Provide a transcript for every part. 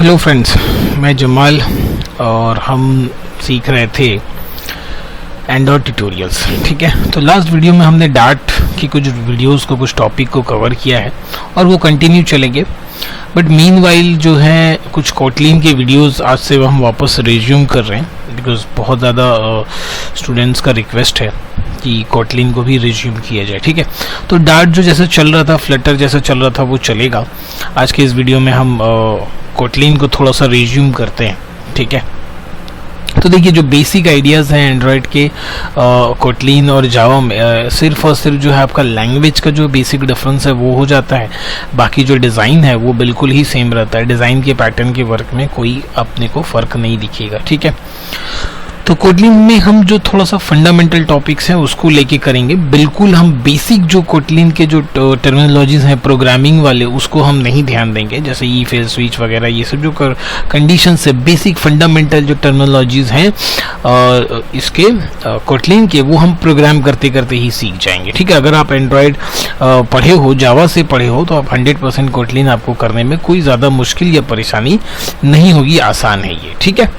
Hello friends, मैं जमाल और हम सीख रहे थे एंड्रॉयड ट्यूटोरियल्स। ठीक है, तो लास्ट वीडियो में हमने डार्ट की कुछ वीडियोस को, कुछ टॉपिक को कवर किया है और वो कंटिन्यू चलेंगे। बट मीनवाइल जो है कुछ कोटलिन के वीडियोस आज से हम वापस रिज्यूम कर रहे हैं, बिकॉज बहुत ज़्यादा स्टूडेंट्स का रिक्वेस्ट है कि कोटलिन को भी रिज्यूम किया जाए। ठीक है, तो डार्ट जो जैसा चल रहा था, फ्लटर जैसा चल रहा था, वो चलेगा। आज के इस वीडियो में हम कोटलिन को थोड़ा सा रिज्यूम करते हैं। ठीक है, तो देखिए जो बेसिक आइडियाज़ हैं एंड्रॉयड के कोटलिन और जावा में, सिर्फ और सिर्फ जो है आपका लैंग्वेज का जो बेसिक डिफरेंस है वो हो जाता है। बाकी जो डिज़ाइन है वो बिल्कुल ही सेम रहता है। डिज़ाइन के पैटर्न के वर्क में कोई अपने को फ़र्क नहीं दिखेगा। ठीक है, तो कोटलिन में हम जो थोड़ा सा फंडामेंटल टॉपिक्स हैं उसको लेके करेंगे। बिल्कुल हम बेसिक जो कोटलिन के जो टर्मिनोलॉजीज हैं प्रोग्रामिंग वाले, उसको हम नहीं ध्यान देंगे, जैसे ई फेल स्विच वगैरह, ये सब जो कंडीशन से बेसिक फंडामेंटल जो टर्मिनोलॉजीज हैं इसके कोटलिन के, वो हम प्रोग्राम करते करते ही सीख जाएंगे। ठीक है, अगर आप एंड्रॉयड पढ़े हो, जावा से पढ़े हो, तो आप 100% कोटलिन आपको करने में कोई ज़्यादा मुश्किल या परेशानी नहीं होगी, आसान है ये। ठीक है,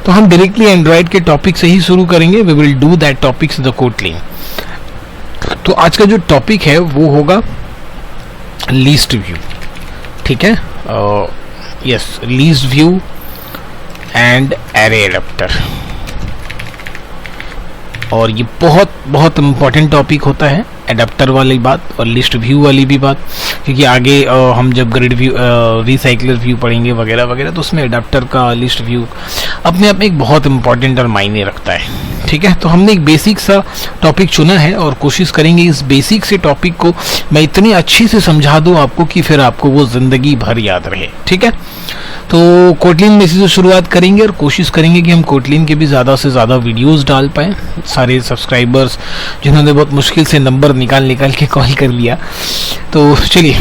तो हम डायरेक्टली एंड्रॉयड के टॉपिक से ही शुरू करेंगे। We will do that topics the Kotlin. तो आज का जो टॉपिक है वो होगा लिस्ट व्यू। ठीक है, yes, list view and array adapter. और ये बहुत बहुत इंपॉर्टेंट टॉपिक होता है, एडाप्टर वाली बात और लिस्ट व्यू वाली भी बात, क्योंकि आगे हम जब ग्रिड व्यू, रिसाइकलर व्यू पढ़ेंगे वगैरह वगैरह, तो उसमें एडाप्टर का, लिस्ट व्यू अपने आप में एक बहुत इंपॉर्टेंट और मायने रखता है। ठीक है, तो हमने एक बेसिक सा टॉपिक चुना है और कोशिश करेंगे इस बेसिक से टॉपिक को मैं इतनी अच्छी से समझा दूँ आपको कि फिर आपको वो ज़िंदगी भर याद रहे। ठीक है, तो कोटलिन में इसी से शुरुआत करेंगे और कोशिश करेंगे कि हम कोटलिन के भी ज़्यादा से ज़्यादा वीडियोस डाल पाएँ। सारे सब्सक्राइबर्स जिन्होंने बहुत मुश्किल से नंबर निकाल के कॉल कर लिया, तो चलिए,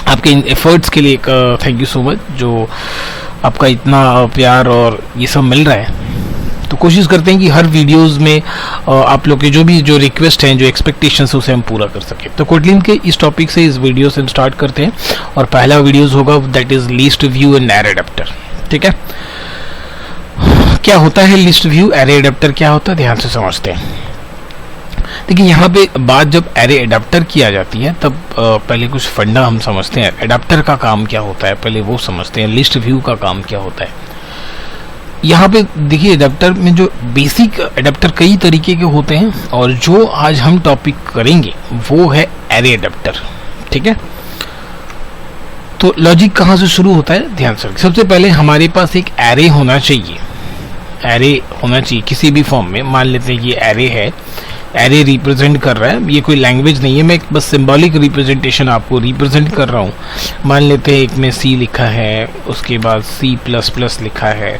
आपके इन एफर्ट्स के लिए थैंक यू सो मच, जो आपका इतना प्यार और ये सब मिल रहा है। तो कोशिश करते हैं कि हर वीडियोस में आप लोग के जो रिक्वेस्ट हैं, जो एक्सपेक्टेशंस है, उसे हम पूरा कर सकें। तो कोटलिन के इस टॉपिक से, इस वीडियो से हम स्टार्ट करते हैं और पहला वीडियोस होगा that is list view and array adapter. ठीक है, क्या होता है लिस्ट व्यू, एरे एडाप्टर क्या होता है, ध्यान से समझते हैं। देखिए यहाँ पे बात जब एरे एडाप्टर की आ जाती है, तब पहले कुछ फंडा हम समझते हैं। एडाप्टर का काम क्या होता है पहले वो समझते हैं, लिस्ट व्यू का काम क्या होता है। यहाँ पे देखिए एडाप्टर में जो बेसिक एडाप्टर कई तरीके के होते हैं और जो आज हम टॉपिक करेंगे वो है एरे एडाप्टर। ठीक है, तो लॉजिक कहाँ से शुरू होता है, ध्यान से। सबसे पहले हमारे पास एक एरे होना चाहिए। एरे होना चाहिए किसी भी फॉर्म में। मान लेते हैं कि एरे है, एरे रिप्रेजेंट कर रहा है, ये कोई लैंग्वेज नहीं है, मैं एक बस सिंबॉलिक रिप्रेजेंटेशन आपको रिप्रेजेंट कर रहा हूँ। मान लेते हैं एक में सी लिखा है, उसके बाद C++ लिखा है,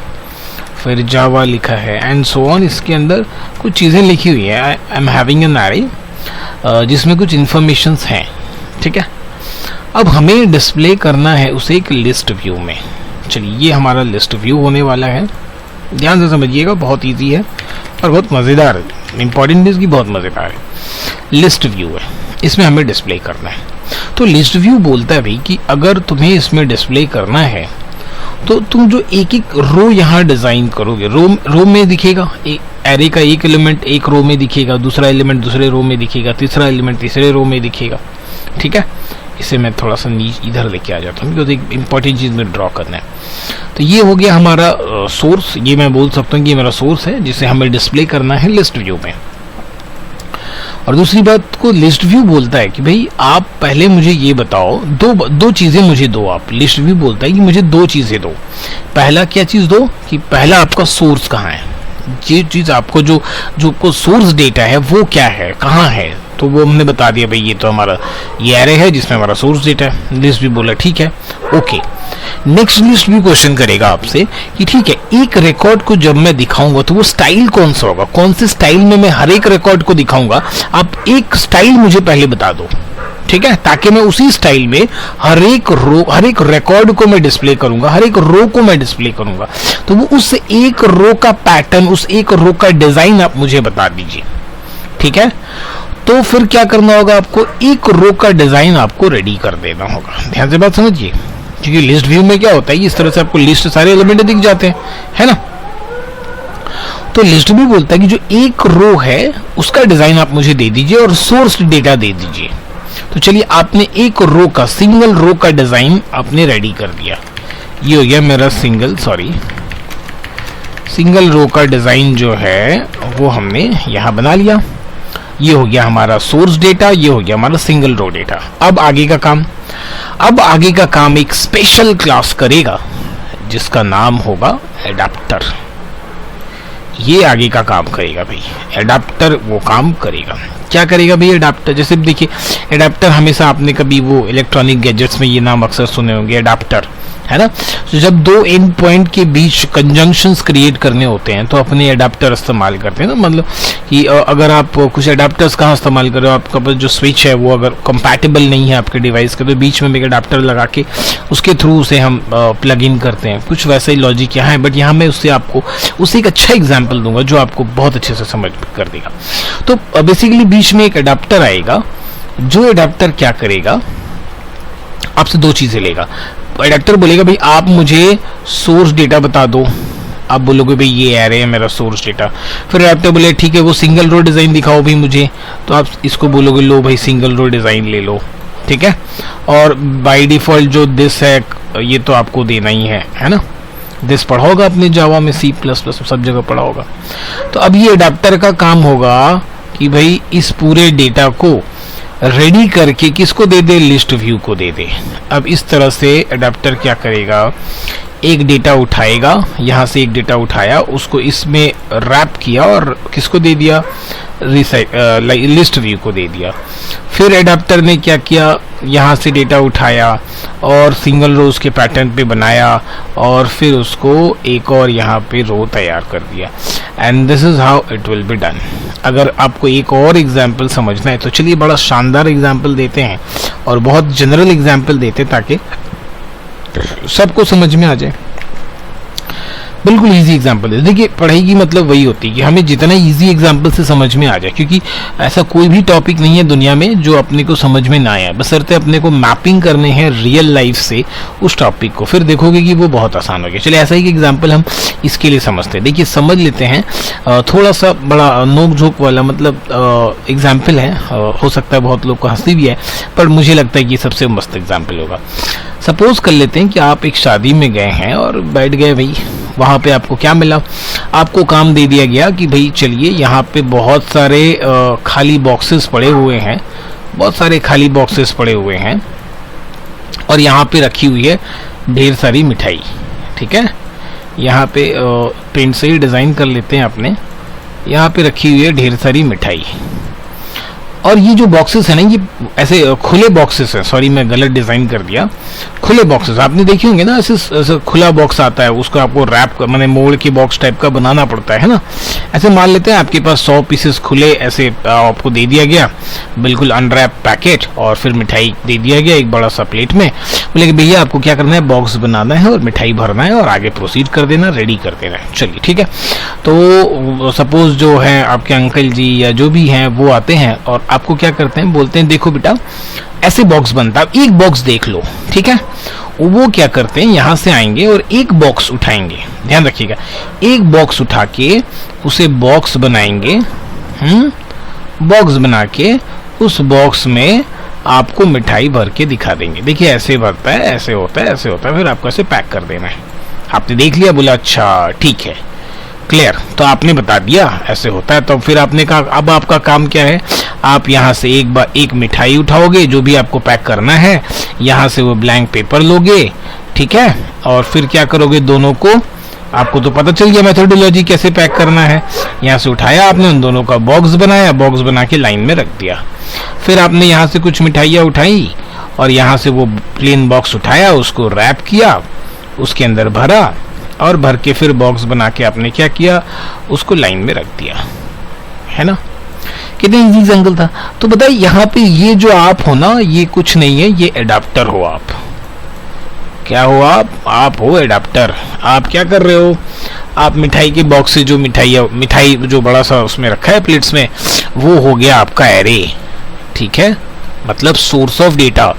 फिर जावा लिखा है एंड सो ऑन। इसके अंदर कुछ चीज़ें लिखी हुई है। I am having an array जिसमें कुछ इन्फॉर्मेशंस हैं। ठीक है, अब हमें डिस्प्ले करना है उसे एक लिस्ट व्यू में। चलिए, ये हमारा लिस्ट व्यू होने वाला है। ध्यान से समझिएगा, बहुत इजी है और बहुत मज़ेदार है। इंपॉर्टेंट इज की बहुत मज़ेदार है। लिस्ट व्यू है, इसमें हमें डिस्प्ले करना है। तो लिस्ट व्यू बोलता है भाई कि अगर तुम्हें इसमें डिस्प्ले करना है तो तुम जो एक एक रो यहाँ डिज़ाइन करोगे, रो में दिखेगा, एरे का एक एलिमेंट एक रो में दिखेगा, दूसरा एलिमेंट दूसरे रो में दिखेगा, तीसरा एलिमेंट तीसरे रो में दिखेगा। ठीक है, इसे मैं थोड़ा सा नीचे इधर लेके आ जाता हूँ, बिकॉज एक इंपॉर्टेंट चीज़ में ड्रॉ करना है। तो ये हो गया हमारा सोर्स। ये मैं बोल सकता हूँ कि ये मेरा सोर्स है जिसे हमें डिस्प्ले करना है लिस्ट व्यू में। और दूसरी बात को लिस्ट व्यू बोलता है कि भाई आप पहले मुझे ये बताओ, दो चीज़ें मुझे दो। आप लिस्ट व्यू बोलता है कि मुझे दो चीज़ें दो। पहला क्या चीज़ दो कि पहला आपका सोर्स कहाँ है, ये चीज़ आपको जो आपको सोर्स डेटा है वो क्या है, कहाँ है। तो वो हमने बता दिया भाई ये तो हमारा ये एरे है जिसमें हमारा सोर्स डेटा है। लिस्ट व्यू बोला ठीक है, okay. Next list view question करेगा आपसे कि ठीक है, एक रिकॉर्ड को जब मैं दिखाऊंगा तो वो स्टाइल कौन सा होगा, कौन से स्टाइल में मैं हर एक रिकॉर्ड को दिखाऊंगा। आप एक स्टाइल मुझे पहले बता दो। ठीक है, ताकि मैं उसी स्टाइल में हर एक रिकॉर्ड को मैं डिस्प्ले करूंगा, हर एक रो को मैं डिस्प्ले करूंगा। तो वो उस एक रो का पैटर्न, उस एक रो का डिजाइन आप मुझे बता दीजिए। ठीक है, तो फिर क्या करना होगा आपको, एक रो का डिजाइन आपको रेडी कर देना होगा। ध्यान से बात समझिए। क्योंकि लिस्ट व्यू में क्या होता है, इस तरह से आपको लिस्ट सारे एलिमेंट दिख जाते हैं, है ना। तो लिस्ट व्यू बोलता है कि जो एक रो है उसका डिजाइन आप मुझे दे दीजिए और सोर्स डेटा दे दीजिए। तो चलिए, आपने एक रो का, सिंगल रो का डिजाइन आपने रेडी कर दिया। ये हो गया मेरा सिंगल रो का डिजाइन जो है वो हमने यहां बना लिया। ये हो गया हमारा सोर्स डेटा, ये हो गया हमारा सिंगल रो डेटा। अब आगे का काम एक स्पेशल क्लास करेगा जिसका नाम होगा एडाप्टर। ये आगे का काम करेगा भाई, एडाप्टर वो काम करेगा। क्या करेगा भाई एडाप्टर? जैसे देखिए, एडाप्टर हमेशा आपने कभी वो इलेक्ट्रॉनिक गैजेट्स में ये नाम अक्सर सुने होंगे, एडाप्टर, है ना। तो जब दो एंड पॉइंट के बीच कंजंक्शंस क्रिएट करने होते हैं तो अपने एडाप्टर इस्तेमाल करते हैं ना। मतलब कि अगर आप कुछ एडाप्टर्स कहाँ इस्तेमाल कर रहे हो, आपका जो स्विच है वो अगर कंपैटिबल नहीं है आपके डिवाइस के, तो बीच में एक एडाप्टर लगा के उसके थ्रू उसे हम प्लग इन करते हैं। कुछ वैसा ही लॉजिक यहाँ है, बट यहाँ मैं उससे एक अच्छा एग्जाम्पल दूंगा जो आपको बहुत अच्छे से समझ कर देगा। तो बेसिकली बीच में एक एडाप्टर आएगा, जो एडाप्टर क्या करेगा, आपसे दो चीजें लेगा। एडाप्टर बोलेगा भाई आप मुझे सोर्स डेटा बता दो। आप बोलोगे भाई ये एरे है मेरा सोर्स डेटा। फिर एडाप्टर बोले ठीक है वो सिंगल रो डिजाइन दिखाओ भी मुझे, तो आप इसको बोलोगे लो भाई सिंगल रो डिजाइन ले लो, ठीक है। और बाय डिफॉल्ट जो दिस है ये तो आपको देना ही है ना। दिस पढ़ा होगा अपने जावा में, C++ सब जगह पढ़ा होगा। तो अब ये एडाप्टर का काम होगा कि भाई इस पूरे डेटा को रेडी करके किसको दे दे, लिस्ट व्यू को दे दे। अब इस तरह से एडाप्टर क्या करेगा, एक डेटा उठाएगा, यहाँ से एक डेटा उठाया, उसको इसमें रैप किया और किसको दे दिया, लिस्ट व्यू को दे दिया। फिर एडाप्टर ने क्या किया, यहाँ से डेटा उठाया और सिंगल रोज के पैटर्न पे बनाया और फिर उसको एक और यहाँ पे रो तैयार कर दिया। And this is how it will be done. अगर आपको एक और एग्जाम्पल समझना है तो चलिए बड़ा शानदार एग्जाम्पल देते हैं और बहुत जनरल एग्जाम्पल देते हैं ताकि सबको समझ में आ जाए। बिल्कुल इजी एग्जाम्पल है। देखिए पढ़ाई की मतलब वही होती है कि हमें जितना इजी एग्जाम्पल से समझ में आ जाए, क्योंकि ऐसा कोई भी टॉपिक नहीं है दुनिया में जो अपने को समझ में ना आए, बशर्ते अपने को मैपिंग करने हैं रियल लाइफ से उस टॉपिक को, फिर देखोगे कि वो बहुत आसान हो गया। चलिए ऐसा ही एग्जाम्पल हम इसके लिए समझते हैं। देखिए समझ लेते हैं, थोड़ा सा बड़ा नोक झोंक वाला मतलब एग्जाम्पल है, हो सकता है बहुत लोग को हंसी भी है, पर मुझे लगता है कि सबसे मस्त एग्जाम्पल होगा। सपोज कर लेते हैं कि आप एक शादी में गए हैं और बैठ गए भाई, वहाँ पे आपको क्या मिला, आपको काम दे दिया गया कि भाई चलिए यहाँ पे बहुत सारे खाली बॉक्सेस पड़े हुए हैं, बहुत सारे खाली बॉक्सेस पड़े हुए हैं और यहाँ पे रखी हुई है ढेर सारी मिठाई, ठीक है। यहाँ पे पेंट से ही डिज़ाइन कर लेते हैं अपने, यहाँ पे रखी हुई है ढेर सारी मिठाई। और ये जो बॉक्सेस है ना, ये ऐसे खुले बॉक्सेस हैं, सॉरी मैं गलत डिजाइन कर दिया, खुले बॉक्सेस आपने देखे होंगे ना, ऐसे खुला बॉक्स आता है, उसको आपको रैप मैंने मोड़ के बॉक्स टाइप का बनाना पड़ता है ना। ऐसे मान लेते हैं आपके पास 100 पीसेस खुले ऐसे आपको दे दिया गया, बिल्कुल अनरैप पैकेट, और फिर मिठाई दे दिया गया एक बड़ा सा प्लेट में। बोले कि भैया आपको क्या करना है, बॉक्स बनाना है और मिठाई भरना है और आगे प्रोसीड कर देना, रेडी कर देना है। चलिए ठीक है। तो सपोज जो है आपके अंकल जी या जो भी हैं वो आते हैं और आपको क्या करते हैं, बोलते हैं देखो बेटा ऐसे बॉक्स बनता है, एक बॉक्स देख लो, ठीक है। वो क्या करते हैं, यहां से आएंगे और एक बॉक्स उठाएंगे, ध्यान रखिएगा, एक बॉक्स उठा के उसे बॉक्स बनाएंगे, बॉक्स बना के उस बॉक्स में आपको मिठाई भर के दिखा देंगे, देखिए ऐसे भरता है, ऐसे होता है, ऐसे होता है, फिर आपको ऐसे पैक कर देना है। आपने देख लिया, बोला अच्छा ठीक है क्लियर, तो आपने बता दिया ऐसे होता है। तो फिर आपने कहा अब आपका काम क्या है, आप यहाँ से एक मिठाई उठाओगे जो भी आपको पैक करना है, यहाँ से वो ब्लैंक पेपर लोगे, ठीक है, और फिर क्या करोगे, दोनों को आपको तो पता चल गया मेथोडोलॉजी कैसे पैक करना है। यहाँ से उठाया आपने, उन दोनों का बॉक्स बनाया, बॉक्स बना के लाइन में रख दिया। फिर आपने यहाँ से कुछ मिठाइयाँ उठाई और यहाँ से वो प्लेन बॉक्स उठाया, उसको रैप किया, उसके अंदर भरा और भर के फिर बॉक्स बना के आपने क्या किया, उसको लाइन में रख दिया, है ना। कितने इजी एग्जाम्पल था। तो बताइए यहाँ पे ये जो आप हो ना, ये कुछ नहीं है, ये एडाप्टर हो आप। क्या हो आप हो एडाप्टर। आप क्या कर रहे हो, आप मिठाई के बॉक्स से जो मिठाई जो बड़ा सा उसमें रखा है प्लेट्स में, वो हो गया आपका एरे, ठीक है। मतलब सोर्स ऑफ डेटा।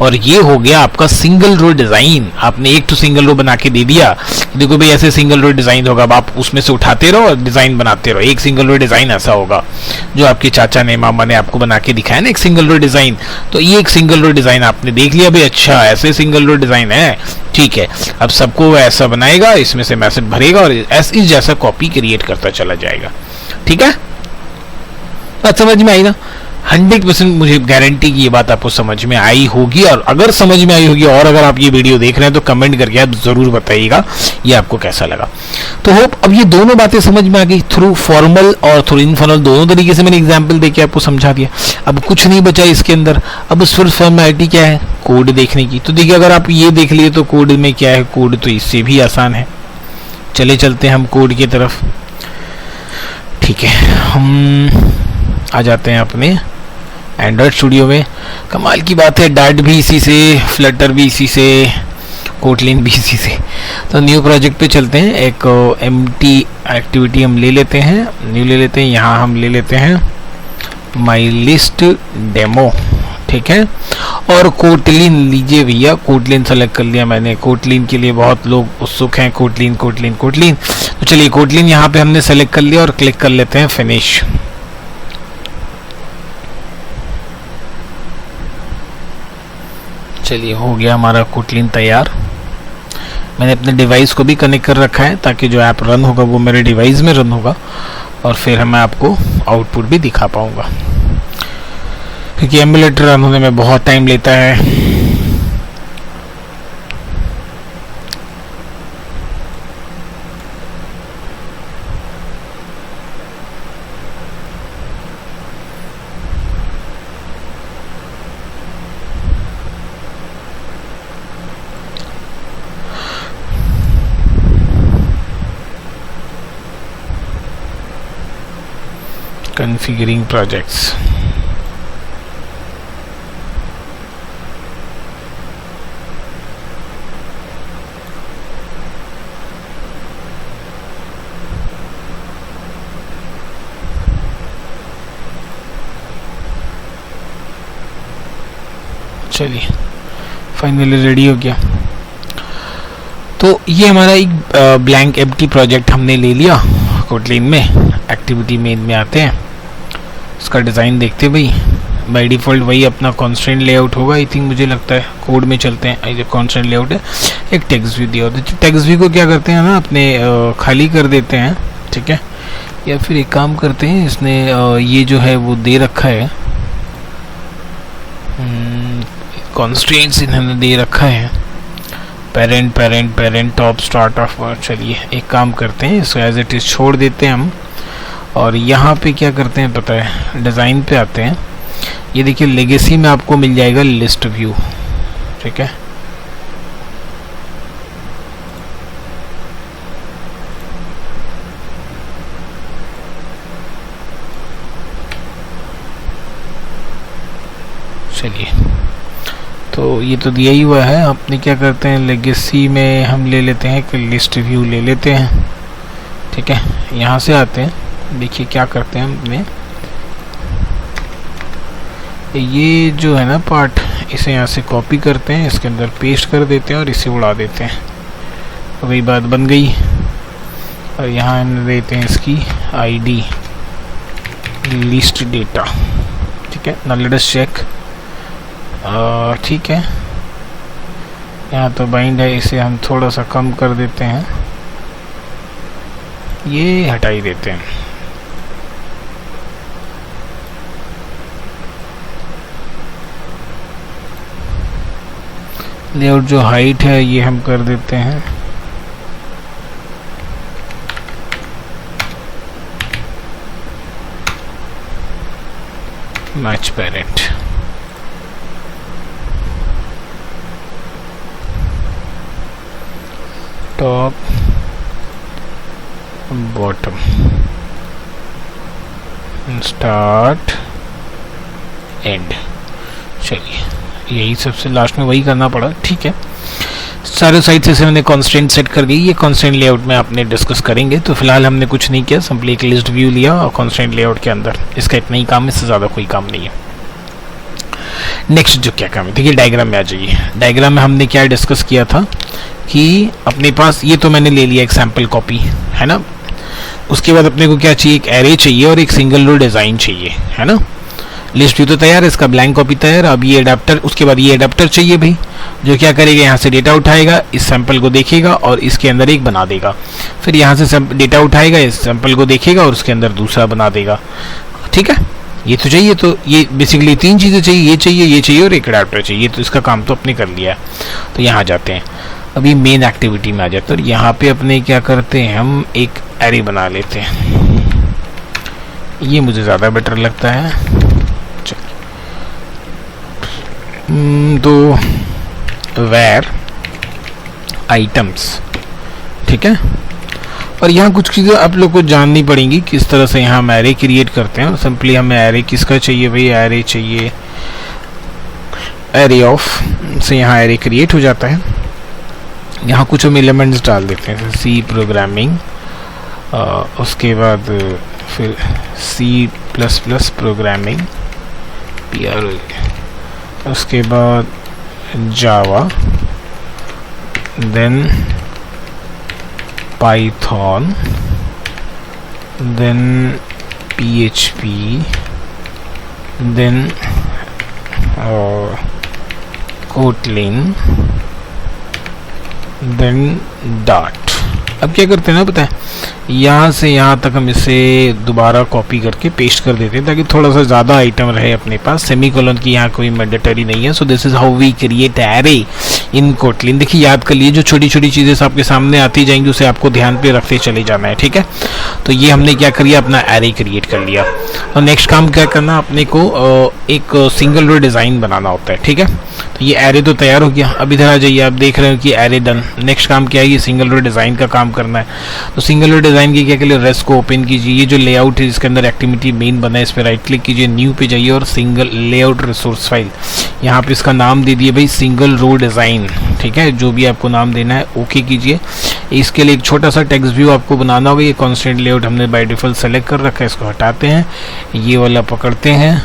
और ये हो गया आपका सिंगल रो डिजाइन। आपने एक तो सिंगल रो बना के दे दिया, देखो भाई ऐसे सिंगल रो डिजाइन होगा, अब आप उसमें से उठाते रहो और डिजाइन बनाते रहो। एक सिंगल रो डिजाइन ऐसा होगा जो आपके चाचा ने मामा ने आपको बना के दिखाया ना, एक सिंगल रो डिजाइन। तो ये एक सिंगल रो डिजाइन आपने देख लिया भाई, अच्छा ऐसे सिंगल रो डिजाइन है, ठीक है। अब सबको ऐसा बनाएगा, इसमें से मैसेज भरेगा और इस जैसा कॉपी क्रिएट करता चला जाएगा, ठीक है। बात समझ में आई ना? 100% मुझे गारंटी की ये बात आपको समझ में आई होगी। और अगर समझ में आई होगी और अगर आप ये वीडियो देख रहे हैं तो कमेंट करके आप जरूर बताइएगा ये आपको कैसा लगा। तो होप अब ये दोनों बातें समझ में आ गई, थ्रू फॉर्मल और थ्रू इनफॉर्मल दोनों तरीके से मैंने एग्जाम्पल देके आपको समझा दिया। अब कुछ नहीं बचा इसके अंदर, अब सिर्फ फॉर्मेलिटी क्या है, कोड देखने की। तो देखिए अगर आप ये देख लिए तो कोड में क्या है, कोड तो इससे भी आसान है। चले चलते हैं हम कोड की तरफ, ठीक है। हम आ जाते हैं अपने एंड्रॉयड स्टूडियो में। कमाल की बात है, डार्ट भी इसी से, फ्लटर भी इसी से, कोटलिन भी इसी से। तो न्यू प्रोजेक्ट पे चलते हैं। एक एम्प्टी एक्टिविटी हम ले लेते हैं, न्यू ले लेते हैं। यहाँ हम ले लेते हैं माई लिस्ट डेमो, ठीक है। और कोटलिन लीजिए भैया, कोटलिन सेलेक्ट कर लिया मैंने। कोटलिन के लिए बहुत लोग उत्सुक हैं, कोटलिन कोटलिन कोटलिन। तो चलिए कोटलिन यहाँ पे हमने सेलेक्ट कर लिया और क्लिक कर लेते हैं फिनिश। चलिए हो गया हमारा कोटलिन तैयार। मैंने अपने डिवाइस को भी कनेक्ट कर रखा है ताकि जो ऐप रन होगा वो मेरे डिवाइस में रन होगा और फिर मैं आपको आउटपुट भी दिखा पाऊंगा, क्योंकि एमुलेटर रन होने में बहुत टाइम लेता है। Configuring projects. चलिए फाइनली रेडी हो गया। तो ये हमारा एक ब्लैंक एम्प्टी प्रोजेक्ट हमने ले लिया कोटलिन में। एक्टिविटी मेन में आते हैं, इसका डिज़ाइन देखते हैं भाई। बाय डिफ़ॉल्ट वही अपना कॉन्स्टेंट लेआउट होगा, आई थिंक मुझे लगता है। कोड में चलते हैं, ये कॉन्स्टेंट लेआउट है। एक टेक्स्ट व्यू दिया होता है, टेक्स्ट व्यू को क्या करते हैं ना अपने खाली कर देते हैं, ठीक है। या फिर एक काम करते हैं, इसने ये जो है वो दे रखा है, कॉन्स्ट्रेंट्स इन्होंने दे रखा है, parent parent parent top start of. चलिए एक काम करते हैं, इसको एज इट इज़ छोड़ देते हैं हम। और यहाँ पे क्या करते हैं पता है, डिज़ाइन पे आते हैं। ये देखिए लेगेसी में आपको मिल जाएगा लिस्ट व्यू, ठीक है। चलिए तो ये तो दिया ही हुआ है। अपने क्या करते हैं, लेगेसी में हम ले लेते हैं कि लिस्ट व्यू ले लेते हैं, ठीक है। यहाँ से आते हैं, देखिए क्या करते हैं हमने, ये जो है ना पार्ट, इसे यहाँ से कॉपी करते हैं, इसके अंदर पेस्ट कर देते हैं और इसे उड़ा देते हैं। तो वही बात बन गई। और यहाँ देते हैं इसकी आईडी लिस्ट डेटा, ठीक है। नाउ लेट अस चेक, ठीक है। यहाँ तो बाइंड है, इसे हम थोड़ा सा कम कर देते हैं, ये हटा ही देते हैं। लेआउट जो हाइट है ये हम कर देते हैं match parent. Top bottom start and. चलिए यही सबसे लास्ट में वही करना पड़ा, ठीक है। सारे साइड से मैंने कॉन्स्टेंट सेट कर दी। ये कॉन्स्टेंट लेआउट में आपने डिस्कस करेंगे। तो फिलहाल हमने कुछ नहीं किया, सिंपली एक लिस्ट व्यू लिया और कॉन्स्टेंट लेआउट के अंदर इसका इतना ही काम है, इससे ज़्यादा कोई काम नहीं है। नेक्स्ट जो क्या काम है, देखिए डायग्राम में आ जाइए। डायग्राम में हमने क्या डिस्कस किया था कि अपने पास ये तो मैंने ले लिया एक सैम्पल कॉपी, है ना। उसके बाद अपने को क्या चाहिए, एक एरे चाहिए और एक सिंगल रो डिज़ाइन चाहिए, है ना। लिस्ट व्यू तो तैयार है, इसका ब्लैंक कॉपी तैयार। अब ये एडाप्टर, उसके बाद ये एडाप्टर चाहिए भाई, जो क्या करेगा, यहाँ से डेटा उठाएगा, इस सैंपल को देखेगा और इसके अंदर एक बना देगा। फिर यहाँ से डेटा उठाएगा, इस सैंपल को देखेगा और उसके अंदर दूसरा बना देगा। ठीक है, ये तो चाहिए। तो ये बेसिकली तीन चीज़ें चाहिए, ये चाहिए और एक एडाप्टर चाहिए। तो इसका काम तो अपने कर लिया। तो यहाँ जाते हैं, अभी मेन एक्टिविटी में आ जाते हैं और यहाँ पे अपने क्या करते हैं, हम एक एरे बना लेते हैं। ये मुझे ज़्यादा बेटर लगता है। तो वेयर आइटम्स, ठीक है। और यहाँ कुछ चीज़ें आप लोग को जाननी पड़ेंगी, किस तरह से यहाँ हम एरे क्रिएट करते हैं। सिंपली हमें एरे किसका चाहिए भाई, एरे चाहिए एरे ऑफ से, यहाँ एरे क्रिएट हो जाता है। यहाँ कुछ हम एलिमेंट्स डाल देते हैं, सी प्रोग्रामिंग, उसके बाद फिर C++ प्रोग्रामिंग PR, उसके बाद Java, then Python, then PHP, then Kotlin, then Dart. अब क्या करते हैं ना, पता है, यहाँ से यहाँ तक हम इसे दोबारा कॉपी करके पेस्ट कर देते हैं ताकि थोड़ा सा ज़्यादा आइटम रहे अपने पास। सेमीकोलन की यहाँ कोई मैंडेटरी नहीं है। So this is how we create array in Kotlin. देखिए याद कर लिए, जो छोटी छोटी चीज़ें आपके सामने आती जाएंगी उसे आपको ध्यान पे रखते चले जाना है, ठीक है। तो ये हमने क्या किया, अपना एरे क्रिएट कर लिया। और नेक्स्ट काम क्या करना, अपने को एक सिंगल रो डिज़ाइन बनाना होता है, ठीक है। तो ये एरे तो तैयार हो गया। अब इधर आ जाइए, आप देख रहे हो कि एरे डन। नेक्स्ट काम क्या है, ये सिंगल रो डिज़ाइन का काम करना है। तो सिंगल रो डिज़ाइन की क्या के लिए, रेस्ट को ओपन कीजिए। ये जो लेआउट है जिसके अंदर एक्टिविटी मेन बना है, इस पर राइट क्लिक कीजिए, न्यू पे जाइए और सिंगल लेआउट रिसोर्स फाइल, यहाँ पे इसका नाम दे दिए भाई सिंगल रो डिज़ाइन, ठीक है। जो भी आपको नाम देना है ओके कीजिए। इसके लिए एक छोटा सा टेक्स्ट व्यू आपको बनाना होगा। ये कॉन्स्टेंट लेआउट हमने बाय डिफॉल्ट सेलेक्ट कर रखा है, इसको हटाते हैं, ये वाला पकड़ते हैं,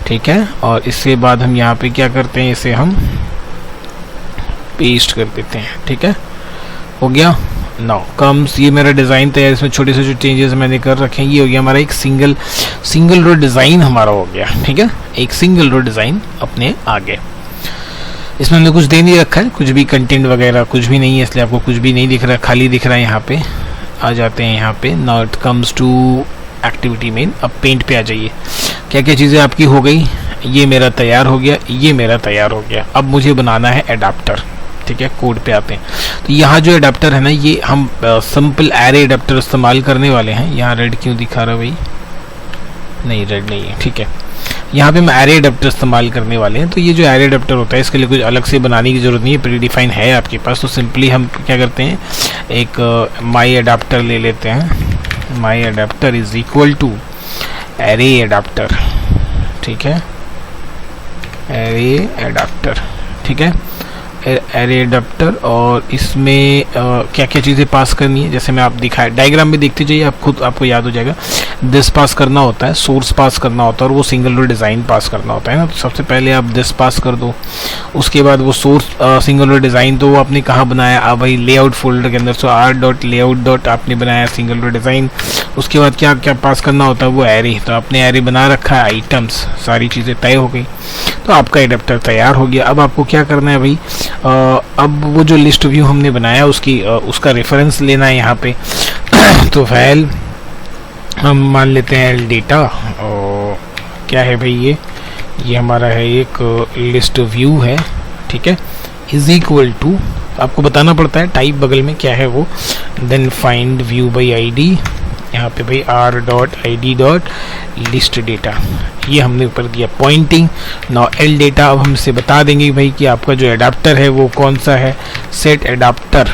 ठीक है। और इसके बाद हम यहाँ पे क्या करते हैं, इसे हम पेस्ट कर देते हैं, ठीक है। हो गया। नाउ कम्स, ये मेरा डिज़ाइन तैयार, इसमें छोटे से जो चेंजेस मैंने कर रखे हैं, ये हो गया हमारा एक सिंगल रो डिज़ाइन हमारा हो गया, ठीक है। एक सिंगल रो डिज़ाइन अपने आगे। इसमें हमने कुछ दे नहीं रखा है, कुछ भी कंटेंट वगैरह कुछ भी नहीं है, इसलिए आपको कुछ भी नहीं दिख रहा है, खाली दिख रहा है। यहाँ पे आ जाते हैं, यहाँ पे now it comes to activity main. अब पेंट पे आ जाइए, क्या क्या चीज़ें आपकी हो गई। ये मेरा तैयार हो गया, ये मेरा तैयार हो गया। अब मुझे बनाना है एडाप्टर, ठीक है। कोड पे आते हैं, तो यहाँ जो एडाप्टर है ना, ये हम सिंपल एरे एडाप्टर इस्तेमाल करने वाले हैं। यहाँ रेड क्यों दिखा रहा है भाई, नहीं रेड नहीं है, ठीक है। यहाँ पे हम एरे एडाप्टर इस्तेमाल करने वाले हैं। तो ये जो एरे एडाप्टर होता है, इसके लिए कुछ अलग से बनाने की ज़रूरत नहीं है, प्री डिफाइन है आपके पास। तो सिंपली हम क्या करते हैं, एक माई एडाप्टर ले लेते हैं। My adapter is equal to array adapter, ठीक है। एरे एडाप्टर, ठीक है, एरे एडाप्टर। और इसमें क्या क्या चीज़ें पास करनी है, जैसे मैं आप दिखाया डायग्राम में देखते जाइए, आप खुद आपको याद हो जाएगा। दिस पास करना होता है, सोर्स पास करना होता है, और वो सिंगल रो डिज़ाइन पास करना होता है ना। तो सबसे पहले आप दिस पास कर दो, उसके बाद वो सोर्स सिंगल रो डिज़ाइन, तो वो आपने कहाँ बनाया, आप भाई लेआउट फोल्डर के अंदर। सो r.layout. आपने बनाया सिंगल रो डिज़ाइन। उसके बाद क्या क्या पास करना होता है, वो एरे। तो आपने एरे बना रखा है, आइटम्स, सारी चीज़ें तय हो गई। तो आपका एडाप्टर तैयार हो गया। अब आपको क्या करना है भाई, अब वो जो लिस्ट व्यू हमने बनाया उसका रेफरेंस लेना है यहाँ पे। तो फाइल हम मान लेते हैं एल डेटा, और क्या है भाई, ये हमारा है एक लिस्ट व्यू है, ठीक है। इज इक्वल टू, आपको बताना पड़ता है टाइप बगल में क्या है वो, then find view by ID, यहाँ पे भाई r.id.list डेटा, ये हमने ऊपर दिया पॉइंटिंग। नाउ एल डेटा, अब हम इसे बता देंगे भाई कि आपका जो एडाप्टर है वो कौन सा है। सेट एडाप्टर,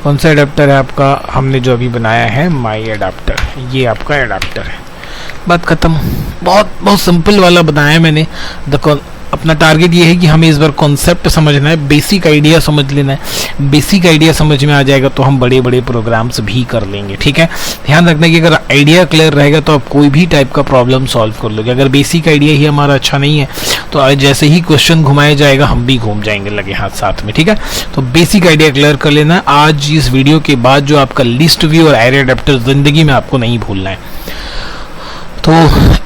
कौन सा एडाप्टर है आपका, हमने जो अभी बनाया है माई एडाप्टर, ये आपका एडाप्टर है। बात खत्म। बहुत बहुत सिंपल वाला बनाया मैंने। देखो अपना टारगेट ये है कि हमें इस बार कॉन्सेप्ट समझना है, बेसिक आइडिया समझ लेना है। बेसिक आइडिया समझ में आ जाएगा तो हम बड़े बड़े प्रोग्राम्स भी कर लेंगे, ठीक है। ध्यान रखना कि अगर आइडिया क्लियर रहेगा तो आप कोई भी टाइप का प्रॉब्लम सॉल्व कर लोगे। अगर बेसिक आइडिया ही हमारा अच्छा नहीं है तो आज जैसे ही क्वेश्चन घुमाया जाएगा हम भी घूम जाएंगे लगे हाथ साथ में, ठीक है। तो बेसिक आइडिया क्लियर कर लेना है। आज इस वीडियो के बाद जो आपका लिस्ट व्यू और एरे अडेप्टर जिंदगी में आपको नहीं भूलना है। तो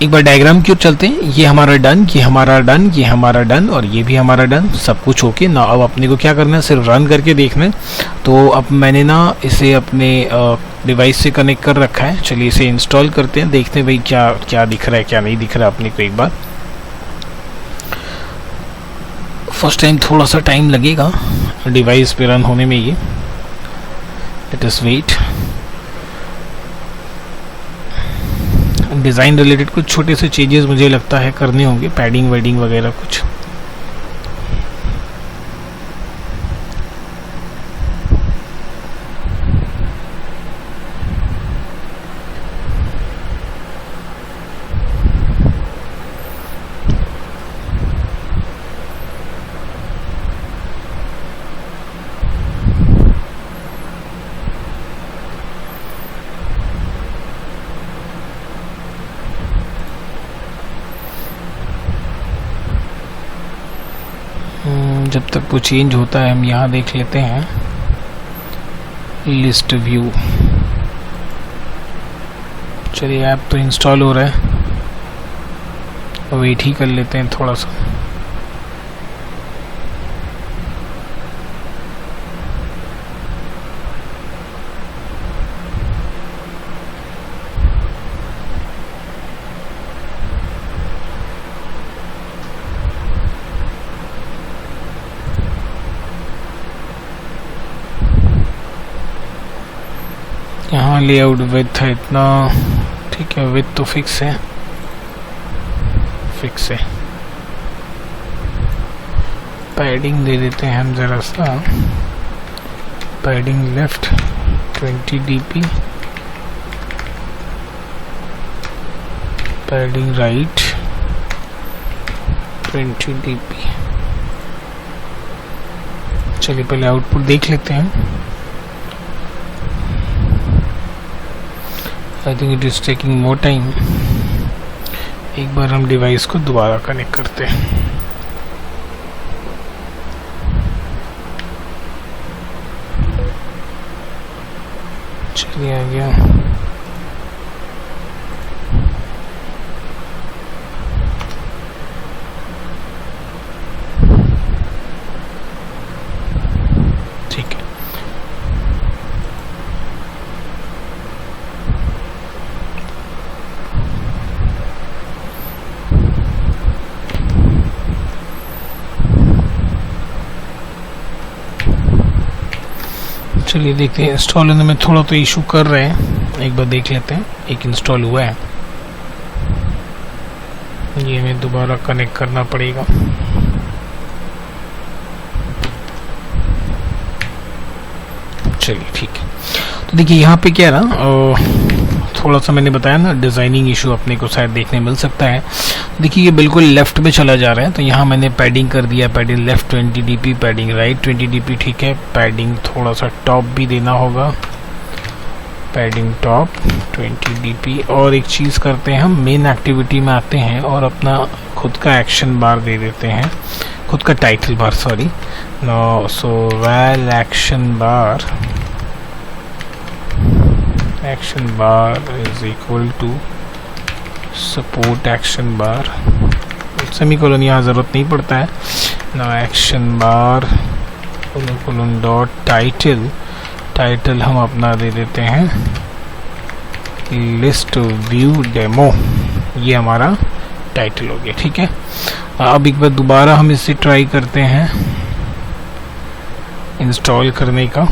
एक बार डायग्राम की ओर चलते हैं। ये हमारा डन, ये हमारा डन, ये हमारा डन और ये भी हमारा डन, सब कुछ ओके ना। अब अपने को क्या करना है, सिर्फ रन करके देखना है। तो अब मैंने ना इसे अपने डिवाइस से कनेक्ट कर रखा है। चलिए इसे इंस्टॉल करते हैं, देखते हैं भाई क्या क्या दिख रहा है क्या नहीं दिख रहा है अपने को। एक बार फर्स्ट टाइम थोड़ा सा टाइम लगेगा डिवाइस पे रन होने में, ये let us wait. Design related कुछ छोटे से चेंजेस मुझे लगता है करने होंगे, पैडिंग वेडिंग वगैरह कुछ। जब तक वो चेंज होता है हम यहाँ देख लेते हैं लिस्ट व्यू। चलिए ऐप तो इंस्टॉल हो रहा है, वेट ही कर लेते हैं थोड़ा सा। यहाँ लेआउट विड्थ है इतना, ठीक है। विड्थ तो फिक्स है, फिक्स है। पैडिंग दे देते हैं हम ज़रा सा, padding left 20 dp, padding right 20 dp। चलिए पहले आउटपुट देख लेते हैं। I think it is taking more time. एक बार हम डिवाइस को दोबारा कनेक्ट करते हैं। चलिए आ गया। ठीक है, चलिए देखते हैं। इंस्टॉल होने में थोड़ा तो इशू कर रहे हैं, एक बार देख लेते हैं। एक इंस्टॉल हुआ है, ये हमें दोबारा कनेक्ट करना पड़ेगा। चलिए ठीक है। तो देखिए यहाँ पे क्या है ना, थोड़ा सा मैंने बताया ना डिज़ाइनिंग इशू अपने को शायद देखने मिल सकता है। देखिए ये बिल्कुल लेफ़्ट में चला जा रहा है, तो यहाँ मैंने पैडिंग कर दिया, padding left 20 dp, padding right 20 dp, ठीक है। पैडिंग थोड़ा सा टॉप भी देना होगा, पैडिंग टॉप 20 dp। और एक चीज़ करते हैं, हम मेन एक्टिविटी में आते हैं और अपना खुद का एक्शन बार दे देते हैं, खुद का title bar, sorry no. So val action bar is equal to support action bar. Semicolon यहाँ ज़रूरत नहीं पड़ता है ना। Action bar colon dot title, title हम अपना दे देते हैं लिस्ट व्यू डेमो, ये हमारा टाइटल हो गया, ठीक है। अब एक बार दोबारा हम इसे ट्राई करते हैं इंस्टॉल करने का।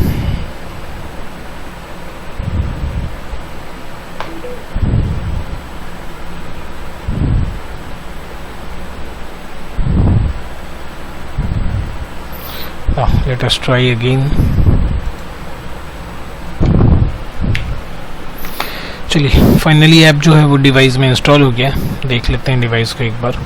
Let us try again। चलिए फाइनली ऐप जो है वो डिवाइस में इंस्टॉल हो गया। देख लेते हैं डिवाइस को एक बार।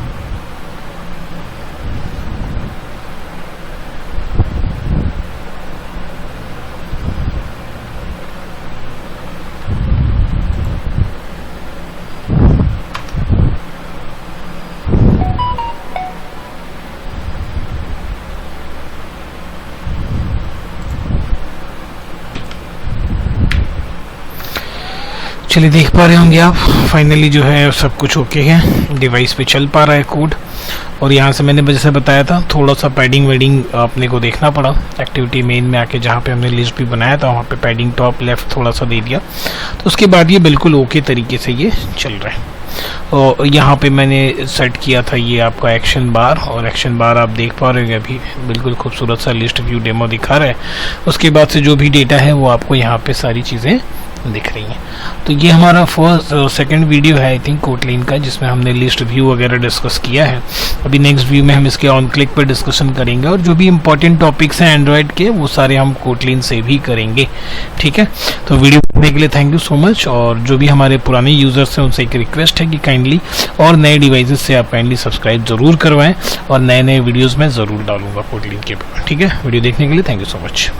चलिए देख पा रहे होंगे आप, फाइनली जो है सब कुछ ओके है, डिवाइस पे चल पा रहा है कोड। और यहाँ से मैंने जैसे बताया था थोड़ा सा पैडिंग वेडिंग अपने को देखना पड़ा, एक्टिविटी मेन में आके जहाँ पे हमने लिस्ट भी बनाया था वहाँ पे पैडिंग टॉप लेफ्ट थोड़ा सा दे दिया, तो उसके बाद ये बिल्कुल ओके तरीके से ये चल रहा है। और यहाँ पे मैंने सेट किया था ये आपका एक्शन बार, और एक्शन बार आप देख पा रहे हैं अभी बिल्कुल खूबसूरत सा लिस्ट व्यू डेमो दिखा रहा है। उसके बाद से जो भी डेटा है वो आपको यहाँ पे सारी चीज़ें दिख रही हैं। तो ये हमारा सेकंड वीडियो है आई थिंक कोटलिन का, जिसमें हमने लिस्ट व्यू वगैरह डिस्कस किया है। अभी नेक्स्ट व्यू में हम इसके ऑन क्लिक पर डिस्कशन करेंगे, और जो भी इंपॉर्टेंट टॉपिक्स हैं एंड्रॉयड के वो सारे हम कोटलिन से भी करेंगे। ठीक है, तो वीडियो देखने के लिए थैंक यू सो मच। और जो भी हमारे पुराने यूजर्स हैं उनसे एक रिक्वेस्ट है कि काइंडली और नए डिवाइसेस से आप काइंडली सब्सक्राइब जरूर करवाएं, और नए नए वीडियोज़ में ज़रूर डालूंगा कोटलिन के। ठीक है, वीडियो देखने के लिए थैंक यू सो मच।